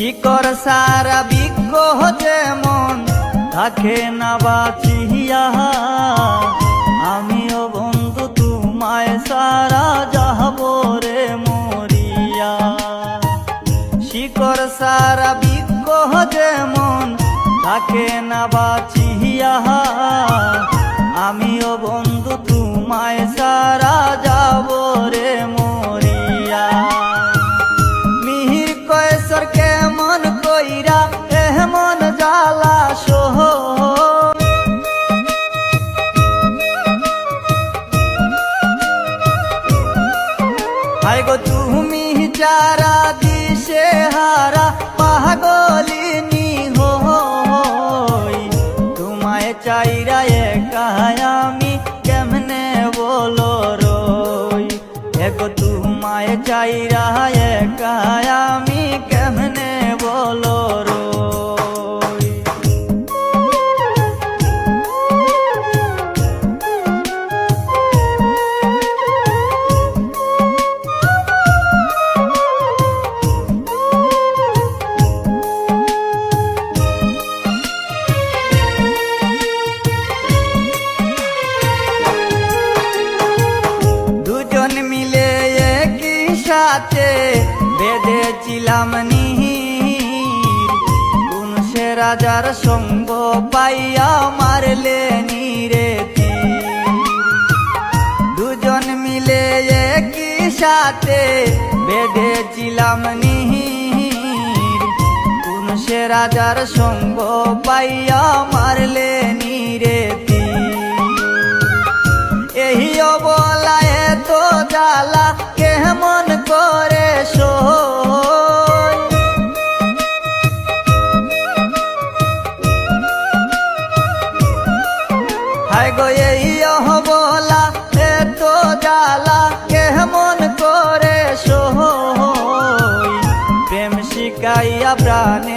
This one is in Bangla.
শিকড় সারা বৃক্ষ যেমন থাকে না বাঁচিয়া, আমিও বন্ধু তোমায় সারা যাব রে মরিয়া। শিকড় সারা বৃক্ষ যেমন থাকে না বাঁচিয়া, আমিও বন্ধু তোমায় সারা যাব রে মরিয়া। মিহির কয়েসর কেমন কইরা এমন জ্বালা সহ, হায় গো তুমি যারা দিশে হারা পাগলিনী হই, তোমায় চাইরা একা আমি কেমনে বলো রই। এগো তোমায় চাইরা একা আমি কেমনে বলো রই। সাথে বেঁধেছিলাম নীর, কোন সে রাজার সঙ্গ পাইয়া মারলে নীরে তীর। দুজন মিলে একই সাথে বেঁধেছিলাম নীর, কোন সে রাজার সঙ্গ পাইয়া মারলে নীরে তীর। এই অবলায় তো জ্বালা কেমন করে সই, হায় গো এই অবলা এত জ্বালা কেমন করে সই। প্রেম শিখাইয়া প্রাণে